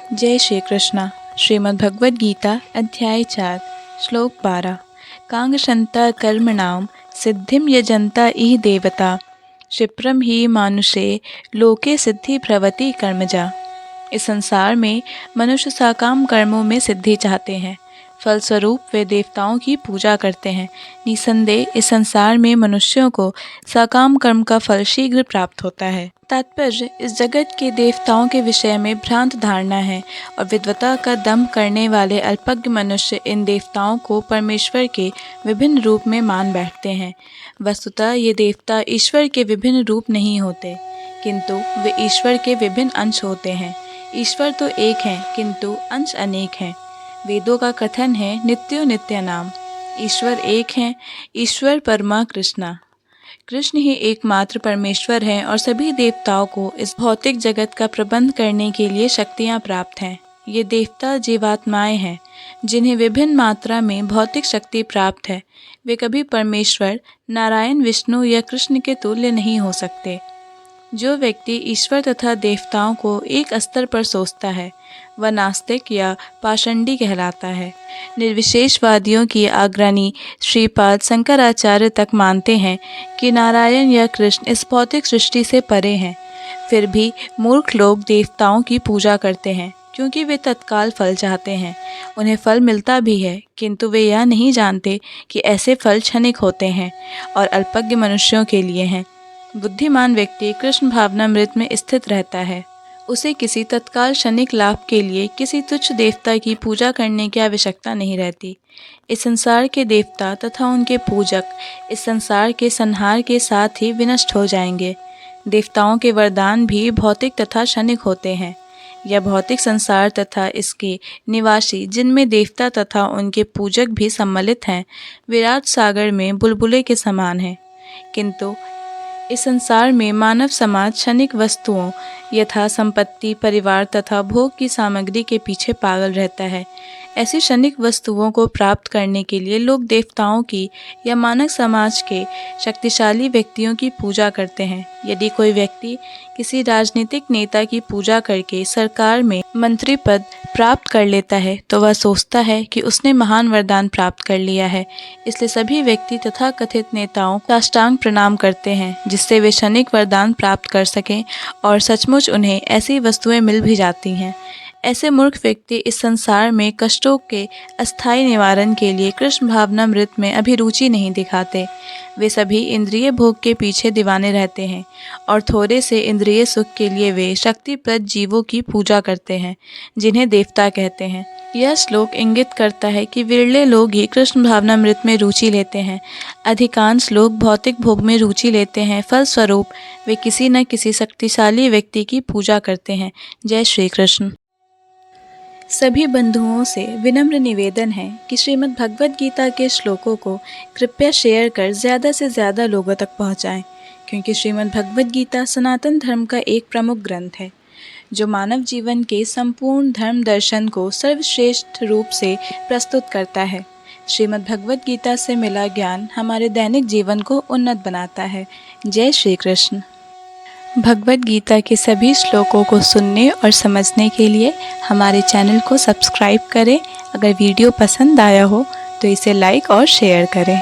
जय श्री कृष्णा। श्रीमद् भगवद गीता अध्याय 4 श्लोक 12। कांगशंता कर्मणाम सिद्धिम यजंता इह देवता क्षिप्रम ही मानुषे लोके सिद्धि भ्रवति कर्मजा। इस संसार में मनुष्य सकाम कर्मों में सिद्धि चाहते हैं, फलस्वरूप वे देवताओं की पूजा करते हैं। निसंदेह इस संसार में मनुष्यों को सकाम कर्म का फल शीघ्र प्राप्त होता है। तात्पर्य, इस जगत के देवताओं के विषय में भ्रांत धारणा है और विद्वता का दंभ करने वाले अल्पज्ञ मनुष्य इन देवताओं को परमेश्वर के विभिन्न रूप में मान बैठते हैं। वस्तुतः ये देवता ईश्वर के विभिन्न रूप नहीं होते, किंतु वे ईश्वर के विभिन्न अंश होते हैं। ईश्वर तो एक है, किंतु अंश अनेक हैं। वेदों का कथन है, नित्यो नित्य नाम। ईश्वर एक है, ईश्वर परमा कृष्णा। कृष्ण ही एकमात्र परमेश्वर है और सभी देवताओं को इस भौतिक जगत का प्रबंध करने के लिए शक्तियाँ प्राप्त हैं। ये देवता जीवात्माएं हैं, जिन्हें विभिन्न मात्रा में भौतिक शक्ति प्राप्त है। वे कभी परमेश्वर, नारायण, विष्णु या कृष्ण के तुल्य नहीं हो सकते। जो व्यक्ति ईश्वर तथा देवताओं को एक स्तर पर सोचता है, वह नास्तिक या पाषंडी कहलाता है। निर्विशेषवादियों की अग्रणी श्रीपाद शंकराचार्य तक मानते हैं कि नारायण या कृष्ण इस भौतिक सृष्टि से परे हैं। फिर भी मूर्ख लोग देवताओं की पूजा करते हैं, क्योंकि वे तत्काल फल चाहते हैं। उन्हें फल मिलता भी है, किंतु वे यह नहीं जानते कि ऐसे फल क्षणिक होते हैं और अल्पज्ञ मनुष्यों के लिए हैं। बुद्धिमान व्यक्ति कृष्ण भावनामृत में स्थित रहता है। उसे किसी तत्काल क्षणिक लाभ के लिए किसी तुच्छ देवता की पूजा करने की आवश्यकता नहीं रहती। इस संसार के देवता तथा उनके पूजक इस संसार के संहार के साथ ही विनष्ट हो जाएंगे। देवताओं के वरदान भी भौतिक तथा क्षणिक होते हैं। यह भौतिक संसार तथा इसके निवासी, जिनमें देवता तथा उनके पूजक भी सम्मिलित हैं, विराट सागर में बुलबुले के समान है। किंतु इस संसार में मानव समाज क्षणिक वस्तुओं यथा संपत्ति, परिवार तथा भोग की सामग्री के पीछे पागल रहता है। ऐसी क्षणिक वस्तुओं को प्राप्त करने के लिए लोग देवताओं की या मानव समाज के शक्तिशाली व्यक्तियों की पूजा करते हैं। यदि कोई व्यक्ति किसी राजनीतिक नेता की पूजा करके सरकार में मंत्री पद प्राप्त कर लेता है, तो वह सोचता है कि उसने महान वरदान प्राप्त कर लिया है। इसलिए सभी व्यक्ति तथा कथित नेताओं को साष्टांग प्रणाम करते हैं, जिससे वे क्षणिक वरदान प्राप्त कर सकें, और सचमुच उन्हें ऐसी वस्तुएं मिल भी जाती हैं। ऐसे मूर्ख व्यक्ति इस संसार में कष्टों के अस्थायी निवारण के लिए कृष्ण भावनामृत में अभिरुचि नहीं दिखाते। वे सभी इंद्रिय भोग के पीछे दीवाने रहते हैं और थोड़े से इंद्रिय सुख के लिए वे शक्तिप्रद जीवों की पूजा करते हैं, जिन्हें देवता कहते हैं। यह श्लोक इंगित करता है कि विरले लोग ही कृष्ण भावनामृत में रुचि लेते हैं। अधिकांश लोग भौतिक भोग में रुचि लेते हैं। फलस्वरूप वे किसी न किसी शक्तिशाली व्यक्ति की पूजा करते हैं। जय श्री कृष्ण। सभी बंधुओं से विनम्र निवेदन है कि श्रीमद् भगवद गीता के श्लोकों को कृपया शेयर कर ज़्यादा से ज़्यादा लोगों तक पहुंचाएं, क्योंकि श्रीमद् भगवद गीता सनातन धर्म का एक प्रमुख ग्रंथ है, जो मानव जीवन के संपूर्ण धर्म दर्शन को सर्वश्रेष्ठ रूप से प्रस्तुत करता है। श्रीमद् भगवद गीता से मिला ज्ञान हमारे दैनिक जीवन को उन्नत बनाता है। जय श्री कृष्ण। भगवद गीता के सभी श्लोकों को सुनने और समझने के लिए हमारे चैनल को सब्सक्राइब करें। अगर वीडियो पसंद आया हो तो इसे लाइक और शेयर करें।